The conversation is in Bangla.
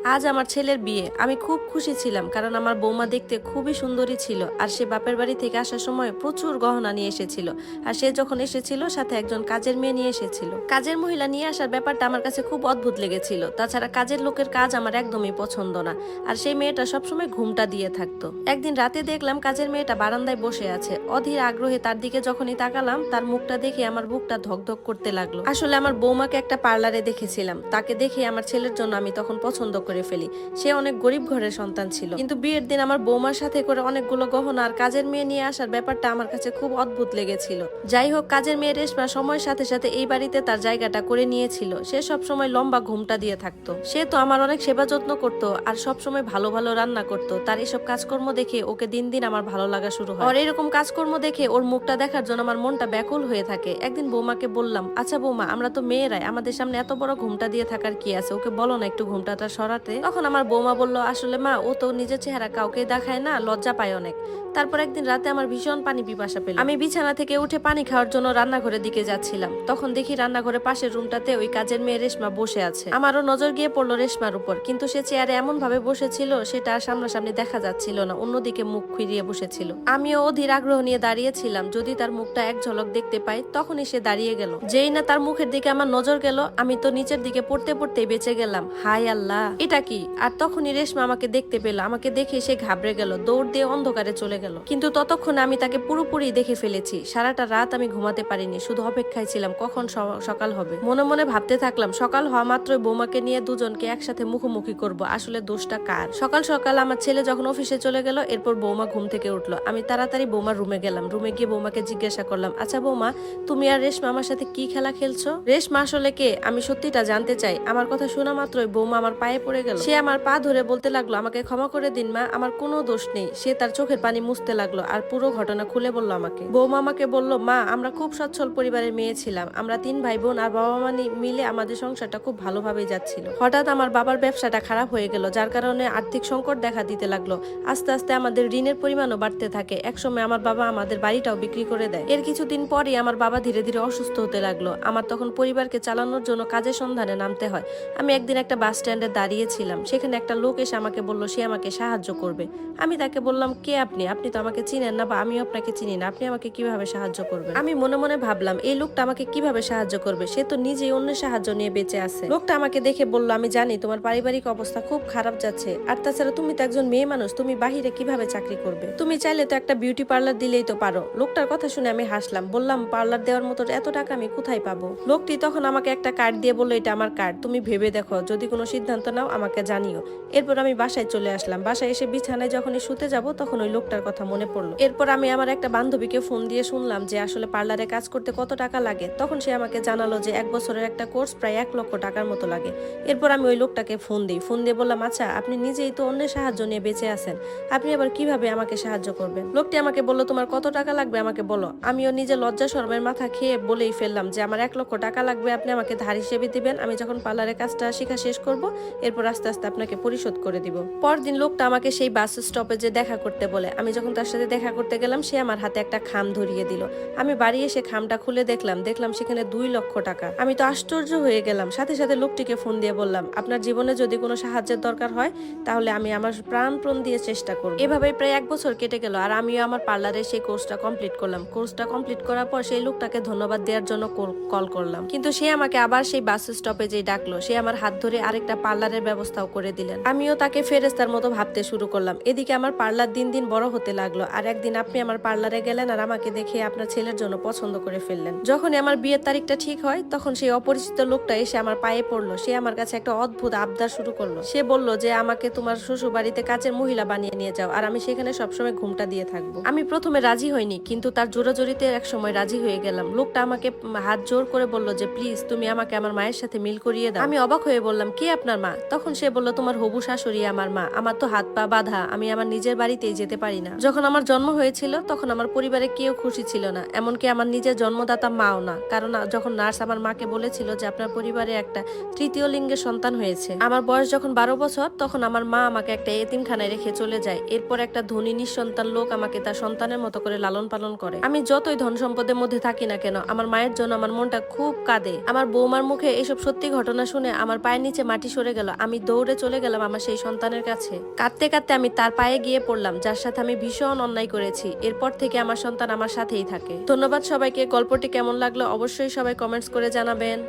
আজ আমার ছেলের বিয়ে। আমি খুব খুশি ছিলাম, কারণ আমার বৌমা দেখতে খুবই সুন্দরী ছিল। আর সে বাপের বাড়ি থেকে আসার সময় প্রচুর গহনা নিয়ে এসেছিল। আর সে যখন এসেছিল সাথে একজন কাজের মেয়ে নিয়ে এসেছিল। কাজের মহিলা নিয়ে আসার ব্যাপারটা আমার কাছে খুব অদ্ভুত লেগেছিল। তাছাড়া কাজের লোকের কাজ আমার একদমই পছন্দ না। আর সেই মেয়েটা সবসময় ঘুমটা দিয়ে থাকতো। একদিন রাতে দেখলাম কাজের মেয়েটা বারান্দায় বসে আছে। অধীর আগ্রহে তার দিকে যখনই তাকালাম, তার মুখটা দেখে আমার বুকটা ধকধক করতে লাগলো। আসলে আমার বৌমাকে একটা পার্লারে দেখেছিলাম, তাকে দেখে আমার ছেলের জন্য আমি তখন পছন্দ করে ফেলি। সে অনেক গরিব ঘরের সন্তান ছিল, কিন্তু বিয়ের দিন আমার বৌমার সাথে করে অনেকগুলো গহনা আর কাজের মেয়ে নিয়ে আসার ব্যাপারটা আমার কাছে খুব অদ্ভুত লেগেছিল। যাই হোক, কাজের মেয়ে রেশমা সময়ের সাথে সাথে এই বাড়িতে তার জায়গাটা করে নিয়েছিল। সে সব সময় লম্বা ঘুমটা দিয়ে থাকতো। সে তো আমার অনেক সেবা যত্ন করতো আর সব সময় ভালো ভালো রান্না করতো। তার এসব কাজকর্ম দেখে ওকে দিন দিন আমার ভালো লাগা শুরু হয়। আর এরকম কাজকর্ম দেখে ওর মুখটা দেখার জন্য আমার মনটা ব্যাকুল হয়ে থাকে। একদিন বৌমাকে বললাম, আচ্ছা বৌমা, আমরা তো মেয়েরাই, আমাদের সামনে এত বড় ঘুমটা দিয়ে থাকার কি আছে, ওকে বলো না একটু ঘুমটাটা সরাতে। তখন আমার বৌমা বলল, আসলে মা, ও তো নিজের চেহারা কাউকে দেখায় না, লজ্জা পায় অনেক। তারপর একদিন রাতে আমার ভীষণ পানি পিপাসা পেল। আমি বিছানা থেকে উঠে পানি খাওয়ার জন্য রান্নাঘরের দিকে যাচ্ছিলাম। তখন দেখি রান্নাঘরের পাশের রুমটাতে ওই কাজের মেয়ে রেশমা বসে আছে। আমারও নজর গিয়ে পড়লো রেশমার উপর, কিন্তু সে চেয়ারে এমন ভাবে বসেছিল সেটা আর সামনাসামনি দেখা যাচ্ছিল না, অন্যদিকে মুখ ফিরিয়ে বসেছিল। আমিও অধীর আগ্রহ নিয়ে দাঁড়িয়েছিলাম, যদি তার মুখটা এক ঝলক দেখতে পাই। তখনই সে দাঁড়িয়ে গেল। যেই না তার মুখের দিকে আমার নজর গেল, আমি তো নিচের দিকে পড়তে পড়তেই বেঁচে গেলাম। হায় আল্লাহ, এটা কি! আর তখনই রেশমা আমাকে দেখতে পেল। আমাকে দেখে সে ঘাবড়ে গেল, দৌড় দিয়ে অন্ধকারে চলে গেল। কিন্তু ততক্ষণে আমি তাকে পুরোপুরি দেখে ফেলেছি। সারাটা রাত আমি ঘুমাতে পারিনি, শুধু অপেক্ষায় ছিলাম কখন সকাল হবে। মনে মনে ভাবতে থাকলাম, সকাল হওয়া মাত্রই বৌমাকে নিয়ে দুজনকে একসাথে মুখোমুখি করব। আসলে দোষটা কার? সকাল সকাল আমার ছেলে যখন অফিসে চলে গেল, এরপর বৌমা ঘুম থেকে উঠলো। আমি তাড়াতাড়ি বৌমার রুমে গেলাম। রুমে গিয়ে বৌমাকে জিজ্ঞাসা করলাম, আচ্ছা বৌমা, তুমি আর রেশমা আমার সাথে কি খেলা খেলছো? রেশমা আসলে কে, আমি সত্যিটা জানতে চাই। আমার কথা শোনা মাত্রই বৌমা আমার পায়ে পড়ে গেল। সে আমার পা ধরে বলতে লাগলো, আমাকে ক্ষমা করে দিন মা, আমার কোনো দোষ নেই। সে তার চোখের পানি মুছতে লাগলো আর পুরো ঘটনা খুলে বলল আমাকে। বৌমা আমাকে বলল, মা, আমরা খুব সচ্ছল পরিবারের মেয়ে ছিলাম। আমরা 3 ভাই বোন আর বাবা মা মিলে আমাদের সংসারটা খুব ভালোভাবেই যাচ্ছিল। হঠাৎ আমার বাবার ব্যবসাটা খারাপ হয়ে গেল, যার কারণে আর্থিক সংকট দেখা দিতে লাগলো। আস্তে আস্তে আমাদের ঋণের পরিমাণও বাড়তে থাকে। একসময় আমার বাবা আমাদের বাড়িটাও বিক্রি করে দেয়। এর কিছুদিন পরই আমার বাবা ধীরে ধীরে অসুস্থ হতে লাগলো। আমার তখন পরিবারকে চালানোর জন্য কাজের সন্ধানে নামতে হয়। আমি একদিন একটা বাস স্ট্যান্ডে দাঁড়িয়েছিলাম। সেখানে একটা লোক এসে আমাকে বলল সে আমাকে সাহায্য করবে। আমি তাকে বললাম, কে আপনি? আপনি তো আমাকে চিনেন না, বা আমিও আপনাকে চিনি না, আপনি আমাকে কিভাবে সাহায্য করবেন? আমি মনে মনে ভাবলাম, এই লোকটা আমাকে কিভাবে সাহায্য করবে? সে তো নিজেই অন্যের সাহায্য নিয়ে বেঁচে আছে। লোকটা আমাকে দেখে বলল, আমি জানি তোমার পারিবারিক অবস্থা খুব খারাপ যাচ্ছে, আর তাছাড়া তুমি তো একজন মেয়ে মানুষ, তুমি বাহিরে কিভাবে চাকরি করবে? তুমি চাইলে তো একটা বিউটি পার্লার দিলেই তো পারো। লোকটার কথা শুনে আমি হাসলাম, বললাম, পার্লার দেওয়ার মতো এত টাকা আমি কোথায় পাবো? লোকটি তখন আমাকে একটা কার্ড দিয়ে বললো, এটা আমার কার্ড, তুমি ভেবে দেখো, যদি কোনো সিদ্ধান্ত নাও আমাকে জানিও। এরপর আমি বাসায় চলে আসলাম। বাসায় এসে বিছানায় যখনই শুতে যাব, তখন ওই লোকটার কথা মনে পড়লো। এরপর আমি আমার একটা বান্ধবীকে ফোন দিয়ে শুনলাম যে আসলে পার্লারে কাজ করতে কত টাকা লাগে। তখন সে আমাকে জানালো যে 1 বছরের একটা কোর্স প্রায় 1 লক্ষ টাকার মতো লাগে। এরপর আমি ওই লোকটাকে ফোন দিয়ে বললাম, আচ্ছা, আপনি নিজেই তো অন্যের সাহায্য নিয়ে বেঁচে আছেন, আপনি আবার কিভাবে আমাকে সাহায্য করবেন? লোকটি আমাকে বললো, তোমার কত টাকা লাগবে আমাকে বলো। আমিও নিজে লজ্জা শরমের মাথা খেয়ে বলেই ফেললাম যে আমার 1 লক্ষ টাকা লাগবে, আপনি আমাকে ধার হিসেবে দিবেন। আমি যখন পার্লারের কাজটা শেখা শেষ করব, এরপর আস্তে আস্তে আপনাকে পরিশোধ করে দিব। পরদিন লোকটা আমাকে সেই বাস স্টপেজে দেখা করতে বলে। আমি যখন তার সাথে দেখা করতে গেলাম, সে আমার হাতে একটা খাম ধরিয়ে দিল। আমি বাড়ি এসে খামটা খুলে দেখলাম সেখানে 2 লক্ষ টাকা। আমি তো আশ্চর্য হয়ে গেলাম। সাথে সাথে লোকটিকে ফোন দিয়ে বললাম, আপনার জীবনে যদি কোনো সাহায্যের দরকার হয়, তাহলে আমি আমার প্রাণ দিয়ে চেষ্টা করব। এভাবেই প্রায় 1 বছর কেটে গেল, আর আমিও আমার পার্লারে সেই কোর্সটা কমপ্লিট করলাম। কোর্সটা কমপ্লিট করার পর সেই লোকটাকে ধন্যবাদ দেওয়ার জন্য কল করলাম, কিন্তু সে আমাকে আবার সেই বাস স্টপেজেই ডাকলো। সে আমার হাত ধরে আরেকটা পার্লারের ব্যবস্থাও করে দিলেন। আমিও তাকে ফেরেশতার মতো ভাবতে শুরু করলাম। এদিকে আমার পার্লার দিন দিন বড় হতে লাগলো। আর একদিন আপনি আমার পার্লারে গেলেন আর আমাকে দেখে আপনার ছেলের জন্য পছন্দ করে ফেললেন। যখনই আমার বিয়ের তারিখটা ঠিক হয়, তখন সেই অপরিচিত লোকটা এসে আমার পায়ে পড়লো। সে আমার কাছে একটা অদ্ভুত আবদার শুরু করলো। সে বলল যে আমাকে তোমার শ্বশুর বাড়িতে কাজের মহিলা বানিয়ে নিয়ে যাও, আর আমি সেখানে সবসময় ঘুমটা দিয়ে থাকবো। আমি প্রথমে রাজি হইনি, কিন্তু তার জোরাজোরিতে এক সময় রাজি হয়ে গেলাম। লোকটা আমাকে হাত জোর করে বলল যে প্লিজ তুমি আমাকে আমার মায়ের সাথে মিল করিয়ে দাও। আমি অবাক হয়ে বললাম, কে আপনার মা? তখন সে বলল, তোমার হবু শাশুড়ি আমার মা। আমার তো হাত পা বাঁধা, আমি আমার নিজের বাড়িতেই যেতে পারি না। যখন আমার জন্ম হয়েছিল, তখন আমার পরিবারে কেউ খুশি ছিল না, এমনকি আমার নিজের জন্মদাতা মাও না। কারণ যখন নার্স আমার মাকে বলেছিল যে আপনার পরিবারে একটা তৃতীয় লিঙ্গের সন্তান হয়েছে, আমার বয়স যখন 12 বছর, তখন আমার মা আমাকে একটা এতিমখানায় রেখে চলে যায়। এরপর একটা ধনী নিঃসন্তান লোক আমাকে তার সন্তানের মতো করে লালন পালন করে। আমি যতই ধন সম্পদের মধ্যে থাকি না কেন, আমার মায়ের জন্য আমার মনটা খুব কাঁদে। আমার বৌমার মুখে এসব সত্যি ঘটনা শুনে আমার পায়ের নিচে মাটি সরে গেল। আমি আমি দৌড়ে চলে গেলাম আমার সেই সন্তানের কাছে। কাঁদতে কাঁদতে আমি তার পায়ে গিয়ে পড়লাম, যার সাথে আমি ভীষণ অন্যায় করেছি। এরপর থেকে আমার সন্তান আমার সাথেই থাকে। ধন্যবাদ সবাইকে। গল্পটি কেমন লাগলো অবশ্যই সবাই কমেন্টস করে জানাবেন।